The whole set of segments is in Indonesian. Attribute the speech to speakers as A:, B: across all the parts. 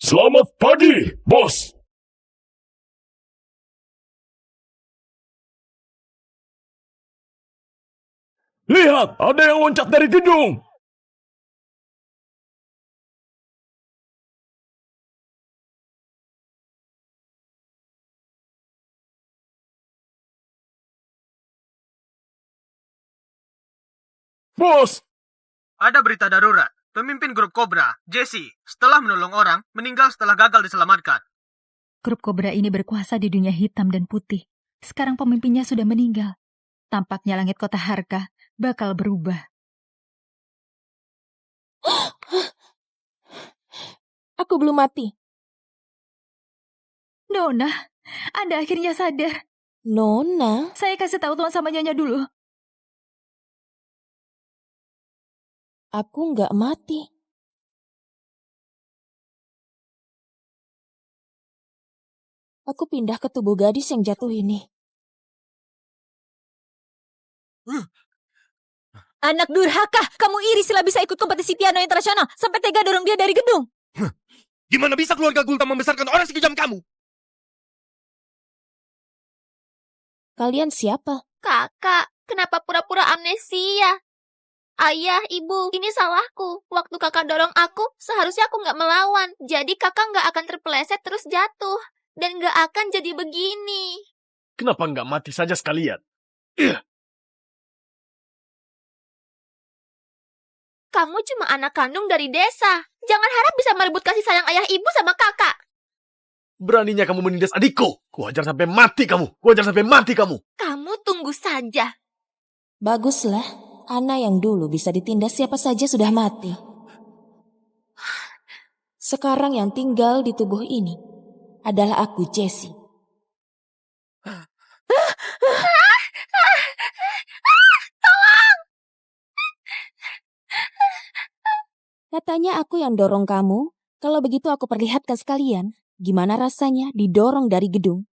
A: Selamat pagi, bos. Lihat, ada yang loncat dari gedung. Bos,
B: Ada berita darurat. Pemimpin grup Cobra, Jesse, setelah menolong orang, meninggal setelah gagal diselamatkan.
C: Grup Cobra ini berkuasa di dunia hitam dan putih. Sekarang pemimpinnya sudah meninggal. Tampaknya langit kota Harka bakal berubah.
D: Aku belum mati.
C: Nona, Anda akhirnya sadar.
D: Nona?
C: Saya kasih tahu tuan sama Nyonya dulu.
D: Aku nggak mati. Aku pindah ke tubuh gadis yang jatuh ini.
E: Anak durhaka, kamu iri sila bisa ikut kompetisi piano internasional sampai tega dorong dia dari gedung.
F: Gimana bisa keluarga Gultam membesarkan orang sekejam kamu?
D: Kalian siapa?
G: Kakak, kenapa pura-pura amnesia? Ayah, ibu, ini salahku. Waktu kakak dorong aku, seharusnya aku nggak melawan. Jadi kakak nggak akan terpeleset terus jatuh. Dan nggak akan jadi begini.
A: kenapa nggak mati saja sekalian?
G: Kamu cuma anak kandung dari desa. Jangan harap bisa merebut kasih sayang ayah ibu sama kakak.
A: Beraninya kamu menindas adikku. Kuajar sampai mati kamu. Kuajar sampai mati kamu.
G: Kamu tunggu saja.
D: Baguslah. Ana yang dulu bisa ditindas siapa saja sudah mati. Sekarang yang tinggal di tubuh ini adalah aku, Jessie. Katanya aku yang dorong kamu. Kalau begitu aku perlihatkan sekalian. Gimana rasanya didorong dari gedung?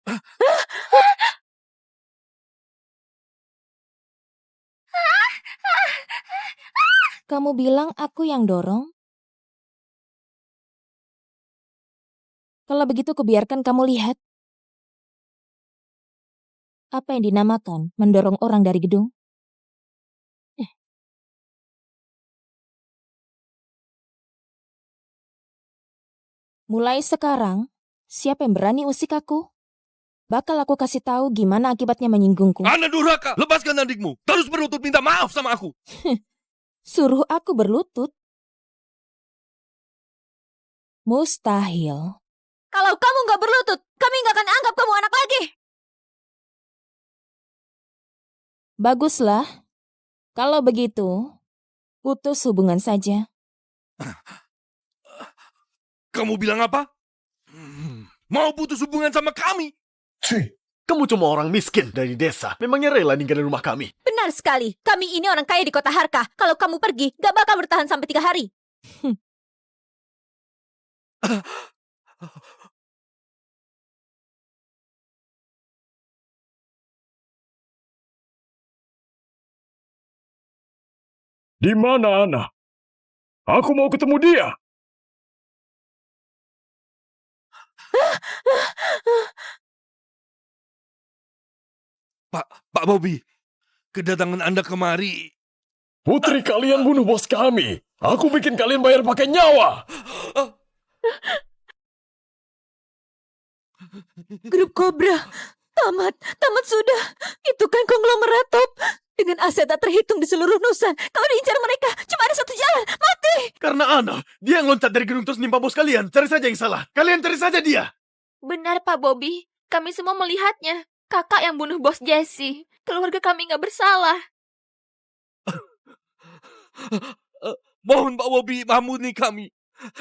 D: Kamu bilang aku yang dorong? Kalau begitu kubiarkan kamu lihat. Apa yang dinamakan mendorong orang dari gedung? Mulai sekarang, siapa yang berani usik aku? Bakal aku kasih tahu gimana akibatnya menyinggungku.
F: Anak durhaka, lepaskan adikmu. Terus berlutut minta maaf sama aku.
D: Suruh aku berlutut? Mustahil.
E: Kalau kamu nggak berlutut, kami nggak akan anggap kamu anak lagi.
D: Baguslah. Kalau begitu, putus hubungan saja.
F: Kamu bilang apa? Mau putus hubungan sama kami?
A: Kamu cuma orang miskin dari desa. Memangnya rela tinggal di rumah kami?
E: Benar sekali, kami ini orang kaya di kota Harka. Kalau kamu pergi, nggak bakal bertahan sampai 3 hari.
A: Di mana Ana? Aku mau ketemu dia.
F: Pak Bobby, kedatangan Anda kemari.
A: Putri kalian bunuh bos kami. Aku bikin kalian bayar pakai nyawa.
E: Grup Cobra, tamat sudah. Itu kan konglomerat top. Dengan aset tak terhitung di seluruh Nusan. Kalau diincar mereka, cuma ada satu jalan, mati.
A: Karena Ana, dia yang loncat dari gedung terus nimpa bos kalian. Cari saja yang salah. Kalian cari saja dia.
G: Benar, Pak Bobby. Kami semua melihatnya. Kakak yang bunuh bos Jesse. Keluarga kami nggak bersalah.
F: Mohon Pak Bobby, ampuni kami.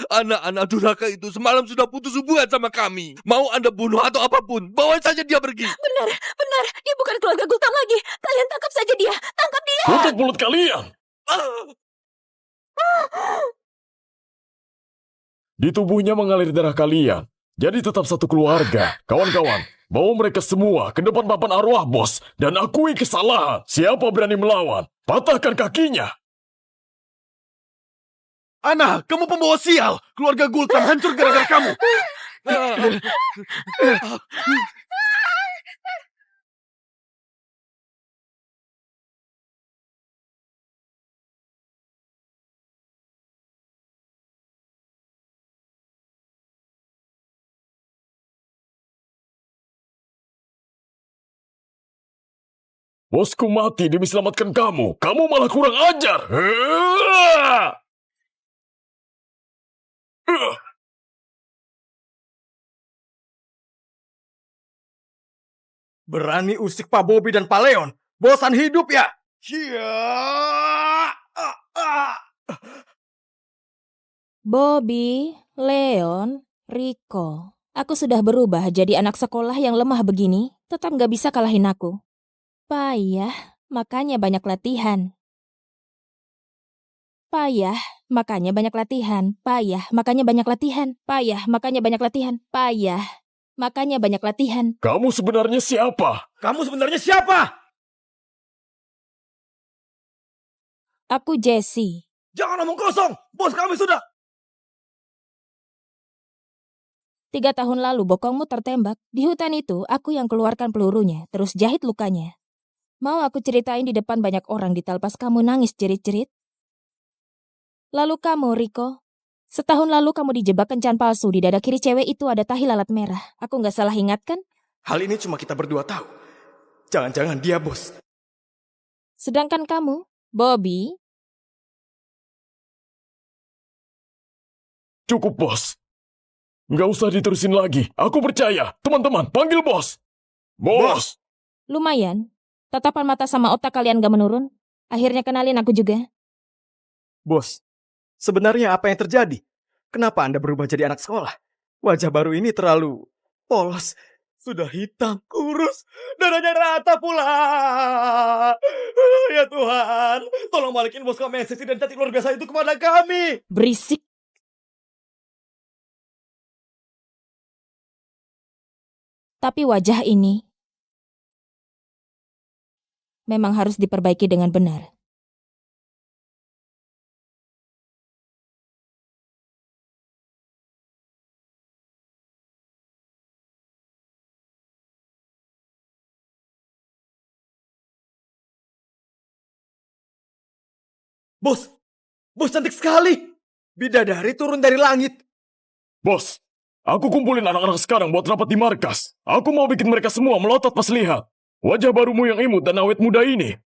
F: Anak-anak durhaka itu semalam sudah putus hubungan sama kami. Mau Anda bunuh atau apapun, bawa saja dia pergi.
E: Benar. Dia bukan keluarga Gultam lagi. Kalian tangkap saja dia. Tangkap dia.
A: Tutup mulut kalian. Di tubuhnya mengalir darah kalian. Jadi tetap satu keluarga. Kawan-kawan, bawa mereka semua ke depan papan arwah bos. Dan akui kesalahan. Siapa berani melawan, patahkan kakinya.
F: Ana, kamu pembawa sial. Keluarga Gultam hancur gara-gara kamu.
A: Bosku mati demi selamatkan kamu. Kamu malah kurang ajar.
B: Berani usik Pak Bobby dan Pak Leon. Bosan hidup ya?
D: Bobby, Leon, Rico. Aku sudah berubah jadi anak sekolah yang lemah begini, tetap gak bisa kalahin aku. Payah, makanya banyak latihan. Payah, makanya banyak latihan. Payah, makanya banyak latihan. Payah, makanya banyak latihan. Payah, makanya banyak latihan.
A: Kamu sebenarnya siapa?
B: Kamu sebenarnya siapa?
D: Aku Jessie.
B: Jangan omong kosong. Bos kami sudah...
D: 3 tahun lalu bokongmu tertembak. Di hutan itu, aku yang keluarkan pelurunya, terus jahit lukanya. Mau aku ceritain di depan banyak orang di pas kamu nangis jerit-jerit? Lalu kamu, Rico. Setahun lalu kamu dijebak kencan palsu. Di dada kiri cewek itu ada tahi lalat merah. Aku gak salah ingat kan?
B: Hal ini cuma kita berdua tahu. Jangan-jangan dia bos.
D: Sedangkan kamu, Bobby,
A: Cukup, bos. Nggak usah diterusin lagi. Aku percaya. Teman-teman, panggil bos. Bos!
D: lumayan. Tatapan mata sama otak kalian gak menurun. Akhirnya kenalin aku juga.
B: Bos, sebenarnya apa yang terjadi? Kenapa Anda berubah jadi anak sekolah? Wajah baru ini terlalu polos. Sudah hitam, kurus, dadanya rata pula. Ya Tuhan, tolong balikin bos kami yang seksi dan cantik luar biasa itu kepada kami.
D: Berisik. Tapi wajah ini memang harus diperbaiki dengan benar.
B: Bos, bos cantik sekali. Bidadari turun dari langit.
A: Bos, aku kumpulin anak-anak sekarang buat rapat di markas. Aku mau bikin mereka semua melotot pas lihat wajah barumu yang imut dan awet muda ini.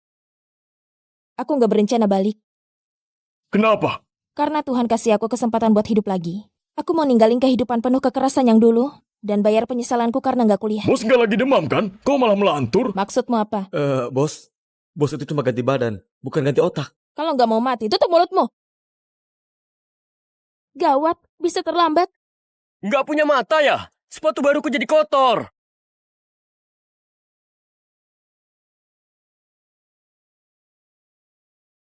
D: Aku gak berencana balik.
A: Kenapa?
D: Karena Tuhan kasih aku kesempatan buat hidup lagi. Aku mau ninggalin kehidupan penuh kekerasan yang dulu dan bayar penyesalanku karena gak kuliah.
A: Bos nggak lagi demam kan? Kau malah melantur?
D: Maksudmu apa?
B: Bos itu cuma ganti badan, bukan ganti otak.
D: Kalau gak mau mati, tutup mulutmu. Gawat, bisa terlambat.
H: Nggak punya mata ya? Sepatu baruku jadi kotor.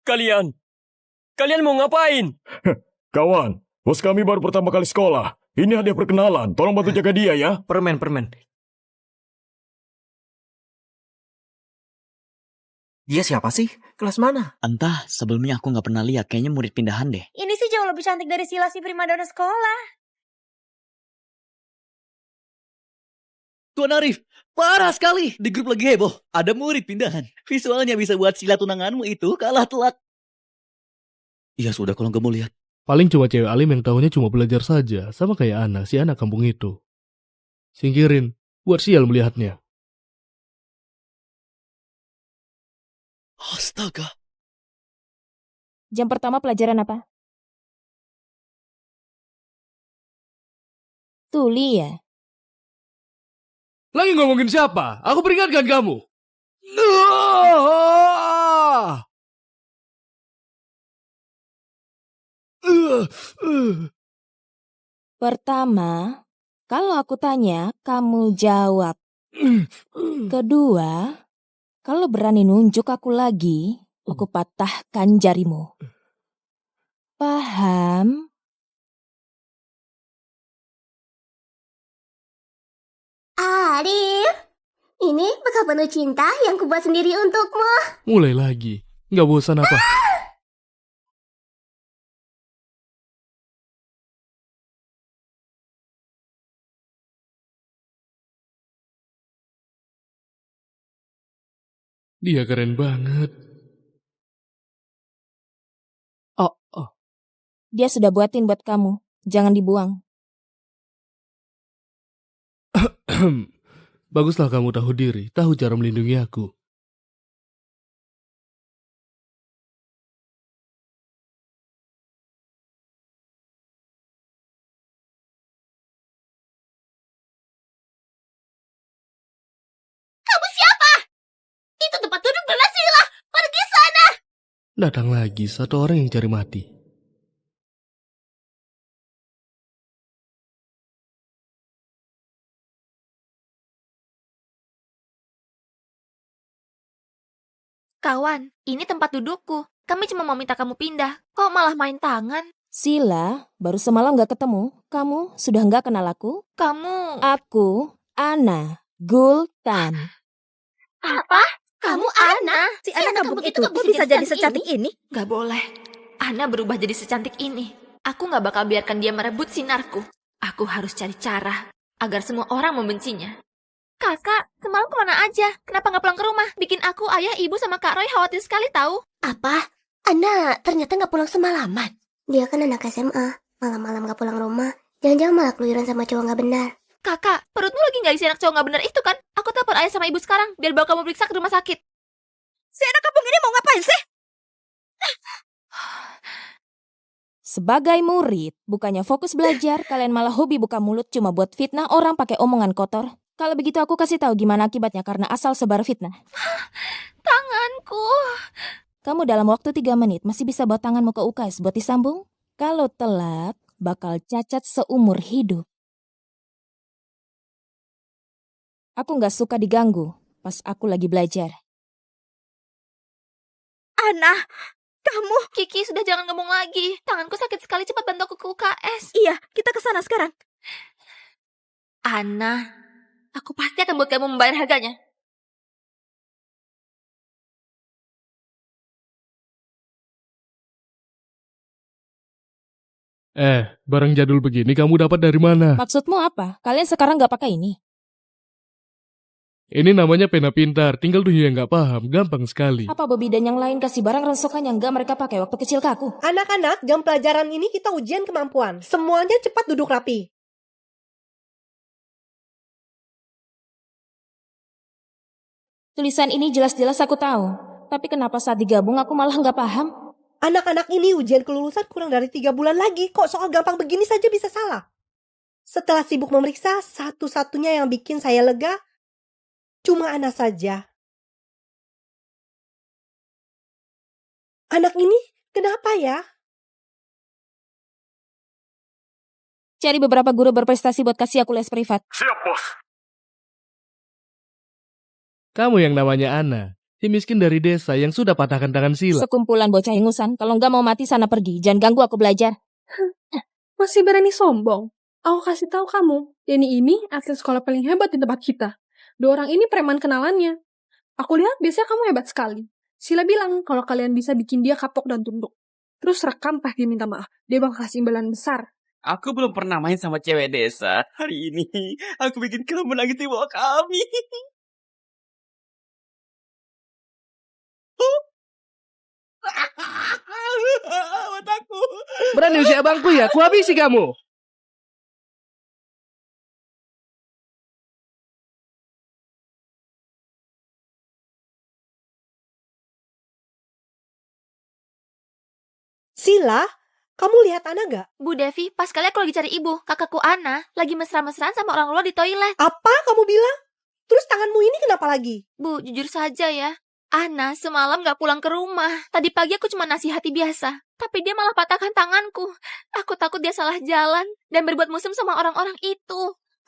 H: Kalian mau ngapain?
A: Kawan, bos kami baru pertama kali sekolah. Ini hadiah perkenalan. Tolong bantu jaga dia ya.
B: Permen.
I: Dia siapa sih? Kelas mana?
J: Entah, sebelumnya aku nggak pernah lihat. Kayaknya murid pindahan deh.
E: Ini sih jauh lebih cantik dari Sila si primadona sekolah.
H: Tuan Arif, parah sekali. Di grup lagi heboh. Ada murid pindahan. Visualnya bisa buat sila tunanganmu itu kalah telak. Ya sudah kalau nggak mau lihat.
K: Paling cuma cewek alim yang tahunya cuma belajar saja. Sama kayak Ana, si anak kampung itu. Singkirin, buat sial melihatnya.
H: Astaga.
D: Jam pertama pelajaran apa? Tuli ya?
K: Lagi ngomongin siapa? Aku peringatkan kamu.
D: Pertama, kalau aku tanya, kamu jawab. Kedua, kalau berani nunjuk aku lagi, aku patahkan jarimu. Paham?
L: Arif, ini bekal penuh cinta yang kubuat sendiri untukmu.
K: Mulai lagi. Nggak bosan apa? Dia keren banget. Oh.
D: Dia sudah buatin buat kamu. Jangan dibuang.
K: Baguslah kamu tahu diri, tahu cara melindungi aku.
G: Kamu siapa? Itu tempat duduk Nona Sila. Pergi sana.
K: Datang lagi satu orang yang cari mati.
G: Kawan, ini tempat dudukku. Kami cuma mau minta kamu pindah. Kok malah main tangan?
D: Sila, baru semalam gak ketemu. Kamu sudah gak kenal aku?
G: Kamu...
D: Aku, Ana Gultan.
G: Apa? Kamu Ana?
E: Si anak kampung itu kok bisa jadi secantik ini?
G: Gak boleh. Ana berubah jadi secantik ini. Aku gak bakal biarkan dia merebut sinarku. Aku harus cari cara agar semua orang membencinya. Kakak, semalam kemana aja? Kenapa gak pulang ke rumah? Bikin aku, ayah, ibu, sama Kak Roy khawatir sekali tahu.
L: Apa? Ana ternyata nggak pulang semalaman. Dia kan anak SMA. Malam-malam nggak pulang rumah. Jangan-jangan malah keluyuran sama cowok nggak benar.
G: Kakak, perutmu lagi gak isi anak cowok gak benar itu kan? Aku telepon ayah sama ibu sekarang, biar bawa kamu periksa ke rumah sakit.
E: Si anak kampung ini mau ngapain sih?
D: Sebagai murid, bukannya fokus belajar, kalian malah hobi buka mulut cuma buat fitnah orang pakai omongan kotor. Kalau begitu aku kasih tahu gimana akibatnya karena asal sebar fitnah.
G: Tanganku.
D: Kamu dalam waktu 3 menit masih bisa bawa tanganmu ke UKS buat disambung? Kalau telat, bakal cacat seumur hidup. Aku gak suka diganggu pas aku lagi belajar.
E: Ana, kamu...
G: Kiki, sudah jangan ngomong lagi. Tanganku sakit sekali, cepat bantu aku ke UKS.
E: Iya, kita ke sana sekarang.
G: Ana, aku pasti akan buat kamu membayar harganya.
K: Barang jadul begini kamu dapat dari mana?
D: Maksudmu apa? Kalian sekarang gak pakai ini?
K: Ini namanya pena pintar, tinggal tuh yang gak paham, gampang sekali.
D: Apa Bobby dan yang lain kasih barang rongsokan yang gak mereka pakai waktu kecil ke aku?
M: Anak-anak, jam pelajaran ini kita ujian kemampuan. Semuanya cepat duduk rapi.
D: Tulisan ini jelas-jelas aku tahu. Tapi kenapa saat digabung aku malah gak paham?
M: Anak-anak ini ujian kelulusan kurang dari 3 bulan lagi. Kok soal gampang begini saja bisa salah? Setelah sibuk memeriksa, satu-satunya yang bikin saya lega, cuma Ana saja. Anak ini kenapa ya?
D: Cari beberapa guru berprestasi buat kasih aku les privat.
A: Siap, bos.
K: Kamu yang namanya Ana, si miskin dari desa yang sudah patahkan tangan Sila.
D: Sekumpulan bocah ingusan, kalau nggak mau mati sana pergi. Jangan ganggu aku belajar.
N: Masih berani sombong? Aku kasih tahu kamu, Denny ini atlet sekolah paling hebat di tempat kita. 2 orang ini preman kenalannya. Aku lihat biasanya kamu hebat sekali. Sila bilang kalau kalian bisa bikin dia kapok dan tunduk. Terus rekam pas dia minta maaf. Dia bakal kasih imbalan besar.
H: Aku belum pernah main sama cewek desa. Hari ini aku bikin kamu menangis di bawah kami. Mataku.
K: Berani usia abangku ya, ku habisi kamu.
M: Sila, kamu lihat Ana gak?
G: Bu Devi, pas kali aku lagi cari ibu, kakakku Ana lagi mesra-mesraan sama orang luar di toilet.
M: Apa kamu bilang? Terus tanganmu ini kenapa lagi?
G: Bu, jujur saja ya. Ana semalam gak pulang ke rumah. Tadi pagi aku cuma nasihati biasa. Tapi dia malah patahkan tanganku. Aku takut dia salah jalan dan berbuat mesum sama orang-orang itu.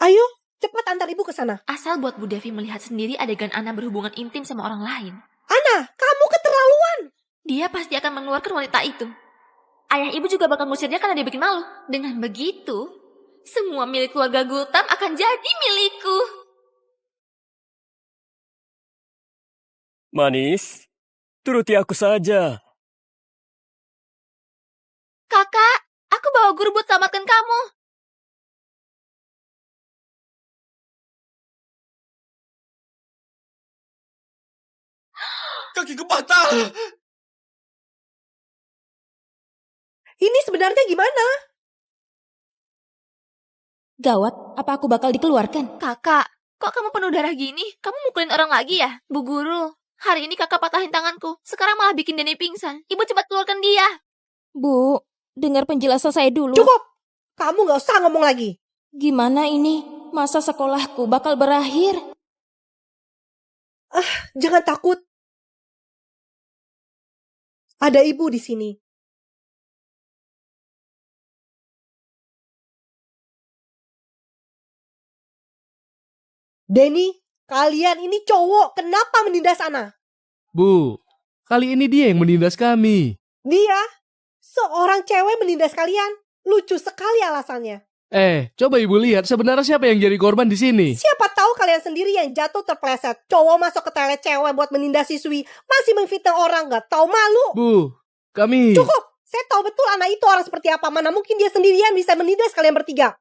M: Ayo, cepat antar ibu ke sana.
G: Asal buat Bu Devi melihat sendiri adegan Ana berhubungan intim sama orang lain.
M: Ana, kamu keterlaluan.
G: Dia pasti akan mengeluarkan wanita itu. Ayah ibu juga bakal ngusir dia karena dia bikin malu. Dengan begitu, semua milik keluarga Gultam akan jadi milikku.
O: Manis, turuti aku saja.
G: Kakak, aku bawa guru buat selamatkan kamu.
F: kakiku patah.
M: Ini sebenarnya gimana?
D: Gawat, apa aku bakal dikeluarkan?
G: Kakak, kok kamu penuh darah gini? Kamu mukulin orang lagi ya? Bu Guru, hari ini kakak patahin tanganku. Sekarang malah bikin Denny pingsan. Ibu cepat keluarkan dia.
D: Bu, dengar penjelasan saya dulu.
M: Cukup! Kamu gak usah ngomong lagi.
D: Gimana ini? Masa sekolahku bakal berakhir?
M: Jangan takut. Ada ibu di sini. Denny, kalian ini cowok, kenapa menindas Ana?
K: Bu, kali ini dia yang menindas kami.
M: Dia, seorang cewek menindas kalian. Lucu sekali alasannya.
K: Coba ibu lihat sebenarnya siapa yang jadi korban di sini.
M: Siapa tahu kalian sendiri yang jatuh terpleset. Cowok masuk ke toilet cewek buat menindas siswi. Masih memfitnah orang, gak tahu malu.
K: Bu, kami...
M: Cukup, saya tahu betul anak itu orang seperti apa. Mana mungkin dia sendirian bisa menindas kalian bertiga.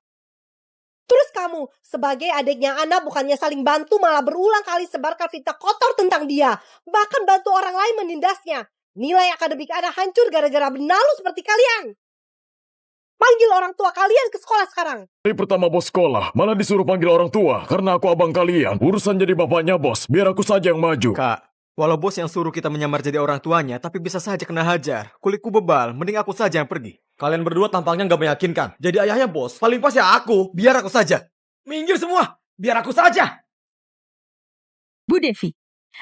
M: Terus kamu, sebagai adiknya Ana bukannya saling bantu, malah berulang kali sebarkan fitnah kotor tentang dia. Bahkan bantu orang lain menindasnya. Nilai akademik Ana hancur gara-gara benalu seperti kalian. Panggil orang tua kalian ke sekolah sekarang.
A: Hari pertama bos sekolah, malah disuruh panggil orang tua. Karena aku abang kalian. Urusan jadi bapaknya bos, biar aku saja yang maju.
B: Kak, walau bos yang suruh kita menyamar jadi orang tuanya, tapi bisa saja kena hajar. Kulitku bebal, mending aku saja yang pergi. Kalian berdua tampaknya nggak meyakinkan. Jadi ayahnya bos, paling pas ya aku. Biar aku saja. Minggir semua, biar aku saja.
C: Bu Devi,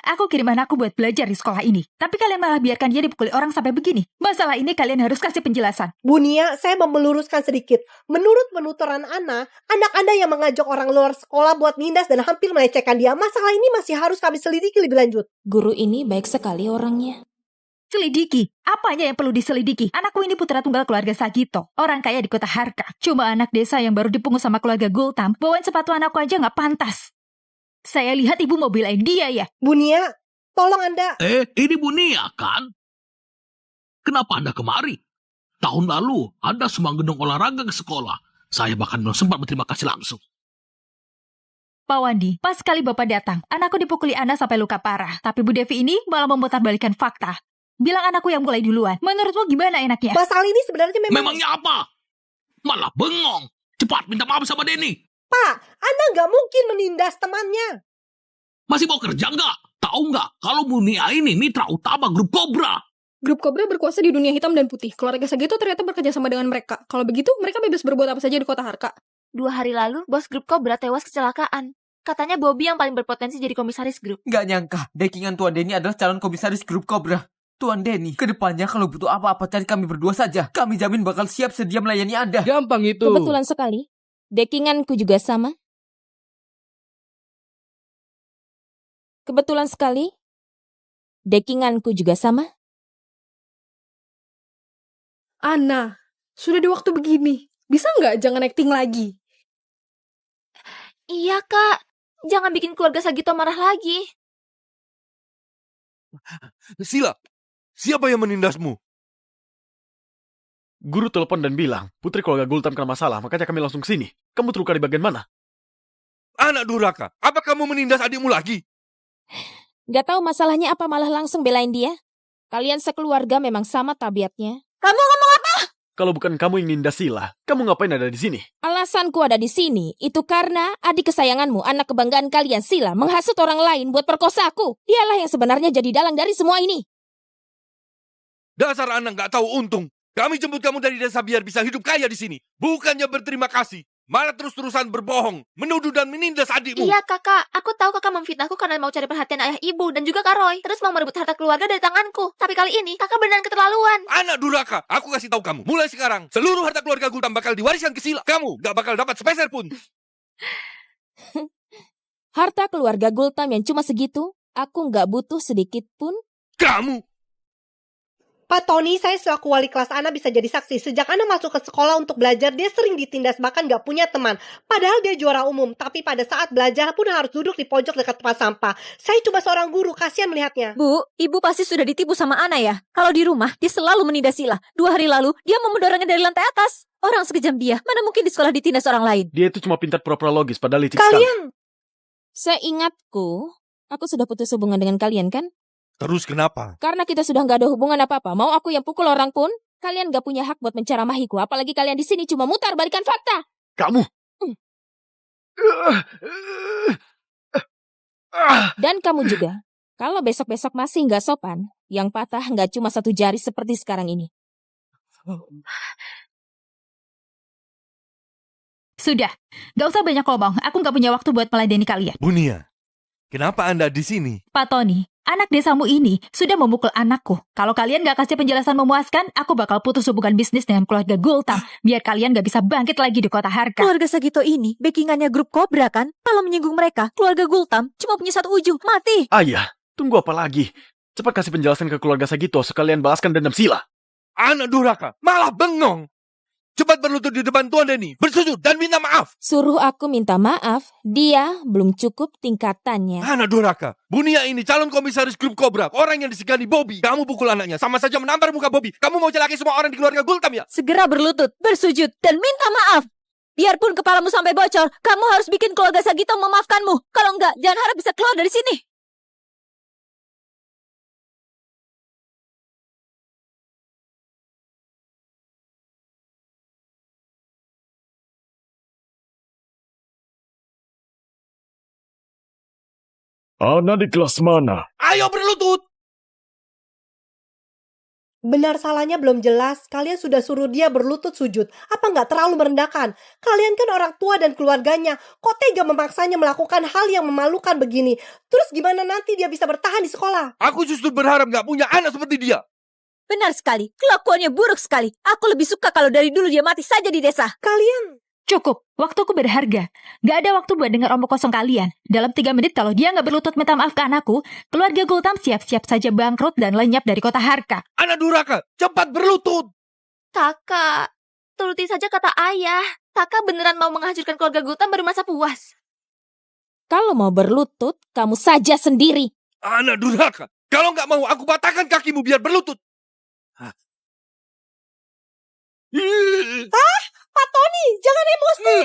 C: aku kirim anakku buat belajar di sekolah ini. Tapi kalian malah biarkan dia dipukuli orang sampai begini. Masalah ini kalian harus kasih penjelasan.
M: Bu Nia, saya mau meluruskan sedikit. Menurut penuturan Ana, anak Anda yang mengajak orang luar sekolah buat nindas dan hampir melecehkan dia. Masalah ini masih harus kami selidiki lebih lanjut.
D: Guru ini baik sekali orangnya.
C: Selidiki? Apanya yang perlu diselidiki? Anakku ini putra tunggal keluarga Sagito. Orang kaya di kota Harka. Cuma anak desa yang baru dipungut sama keluarga Gultam. Bawain sepatu anakku aja nggak pantas. Saya lihat ibu mau belain dia ya.
M: Bu Nia, tolong Anda.
P: Ini Bu Nia kan? Kenapa Anda kemari? Tahun lalu Anda sumbang gedung olahraga ke sekolah. Saya bahkan belum sempat berterima kasih langsung.
C: Pak Wandi, pas sekali Bapak datang, anakku dipukuli Anda sampai luka parah. Tapi Bu Devi ini malah memutarbalikkan fakta. Bilang anakku yang mulai duluan. Menurutmu gimana enaknya?
M: Masalah ini sebenarnya
P: Memangnya apa? Malah bengong. Cepat minta maaf sama Denny.
M: Pak, Anda nggak mungkin menindas temannya.
P: Masih mau kerja nggak? Tahu nggak kalau Bu Nia ini mitra utama grup Cobra?
N: Grup Cobra berkuasa di dunia hitam dan putih. Keluarga Sagito ternyata bekerja sama dengan mereka. Kalau begitu, mereka bebas berbuat apa saja di kota Harka.
G: 2 hari lalu, bos grup Cobra tewas kecelakaan. Katanya Bobby yang paling berpotensi jadi komisaris grup.
I: Nggak nyangka, dekingan Tuan Denny adalah calon komisaris grup Cobra. Tuan Denny, kedepannya kalau butuh apa-apa cari kami berdua saja. Kami jamin bakal siap sedia melayani Anda.
K: Gampang itu.
D: Kebetulan sekali. Dekinganku juga sama. Kebetulan sekali. Dekinganku juga sama.
N: Ana, sudah di waktu begini. Bisa nggak jangan acting lagi?
G: Iya kak, jangan bikin keluarga Sagito marah lagi.
F: Sila, siapa yang menindasmu?
B: Guru telepon dan bilang, putri keluarga Gultam kena masalah, makanya kami langsung sini. Kamu terluka di bagian mana?
F: Anak durhaka, apa kamu menindas adikmu lagi?
D: Gak tahu masalahnya apa malah langsung belain dia. Kalian sekeluarga memang sama tabiatnya.
M: Kamu ngomong apa?
B: Kalau bukan kamu yang nindas Sila, kamu ngapain ada di sini?
D: Alasanku ada di sini, itu karena adik kesayanganmu, anak kebanggaan kalian, Sila, menghasut orang lain buat perkosa aku. Dialah yang sebenarnya jadi dalang dari semua ini.
F: Dasar anak gak tahu untung. Kami jemput kamu dari desa biar bisa hidup kaya di sini. Bukannya berterima kasih. Malah terus-terusan berbohong, menuduh dan menindas adikmu.
G: Iya kakak, aku tahu kakak memfitnahku karena mau cari perhatian ayah ibu dan juga Kak Roy. Terus mau merebut harta keluarga dari tanganku. Tapi kali ini kakak beneran keterlaluan.
F: Anak durhaka, aku kasih tahu kamu. Mulai sekarang, seluruh harta keluarga Gultam bakal diwariskan ke Sila. Kamu gak bakal dapat sepeser pun.
D: Harta keluarga Gultam yang cuma segitu, aku gak butuh sedikit pun.
F: Kamu!
M: Pak Tony, saya selaku wali kelas Ana bisa jadi saksi. Sejak Ana masuk ke sekolah untuk belajar, dia sering ditindas, bahkan gak punya teman. Padahal dia juara umum, tapi pada saat belajar pun harus duduk di pojok dekat tempat sampah. Saya cuma seorang guru, kasihan melihatnya.
E: Bu, ibu pasti sudah ditipu sama Ana ya? Kalau di rumah, dia selalu menindas Sila. 2 hari lalu, dia mau mendorongnya dari lantai atas. Orang sekejam dia, mana mungkin di sekolah ditindas orang lain?
B: Dia itu cuma pintar pura-pura logis, padahal licik sekali.
D: Seingatku, aku sudah putus hubungan dengan kalian kan?
F: Terus kenapa?
D: Karena kita sudah nggak ada hubungan apa-apa. Mau aku yang pukul orang pun, kalian nggak punya hak buat menceramahiku. Apalagi kalian di sini cuma mutar balikan fakta.
B: Kamu!
D: Dan kamu juga. Kalau besok-besok masih nggak sopan, yang patah nggak cuma satu jari seperti sekarang ini.
C: Sudah, gak usah banyak ngomong. Aku gak punya waktu buat meladeni kalian.
F: Bunia, kenapa Anda di sini?
C: Pak Tony, anak desamu ini sudah memukul anakku. Kalau kalian gak kasih penjelasan memuaskan, aku bakal putus hubungan bisnis dengan keluarga Gultam. Biar kalian gak bisa bangkit lagi di kota Harka.
E: Keluarga Sagito ini backingannya grup Cobra kan? Kalau menyinggung mereka, keluarga Gultam cuma punya satu ujung, mati.
B: Ayah, tunggu apa lagi? Cepat kasih penjelasan ke keluarga Sagito sekalian balaskan dendam Sila.
F: Anak durhaka, malah bengong. Cepat berlutut di depan Tuan Denny, bersujud dan minta maaf.
D: Suruh aku minta maaf, dia belum cukup tingkatannya.
F: Anak durhaka, Bunia ini calon komisaris grup Cobra, orang yang disegani Bobby. Kamu pukul anaknya, sama saja menampar muka Bobby. Kamu mau celaki semua orang di keluarga Gultam ya?
E: Segera berlutut, bersujud, dan minta maaf. Biarpun kepalamu sampai bocor, kamu harus bikin keluarga Sagito memaafkanmu. Kalau enggak, jangan harap bisa keluar dari sini.
A: Ana di kelas mana?
F: Ayo berlutut!
M: Benar salahnya belum jelas, kalian sudah suruh dia berlutut sujud. Apa nggak terlalu merendahkan? Kalian kan orang tua dan keluarganya. Kok tega memaksanya melakukan hal yang memalukan begini? Terus gimana nanti dia bisa bertahan di sekolah?
F: Aku justru berharap nggak punya anak seperti dia.
E: Benar sekali, kelakuannya buruk sekali. Aku lebih suka kalau dari dulu dia mati saja di desa.
M: Kalian...
C: Cukup, waktuku berharga. Gak ada waktu buat dengar omong kosong kalian. Dalam 3 menit kalau dia gak berlutut minta maaf ke anakku, keluarga Gultam siap-siap saja bangkrut dan lenyap dari kota Harka.
F: Anak durhaka, cepat berlutut!
G: Kakak, turuti saja kata ayah. Kakak beneran mau menghancurkan keluarga Gultam baru masa puas.
D: Kalau mau berlutut, kamu saja sendiri.
F: Anak durhaka, kalau nggak mau aku patahkan kakimu biar berlutut.
M: Pak Tony, jangan emosi.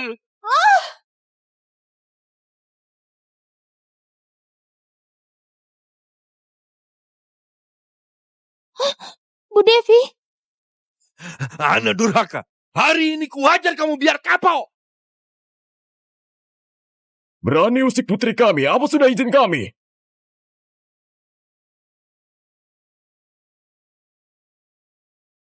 D: Bu Devi?
F: Anak durhaka, hari ini kuhajar kamu biar kapok.
A: Berani usik putri kami, apa sudah izin kami?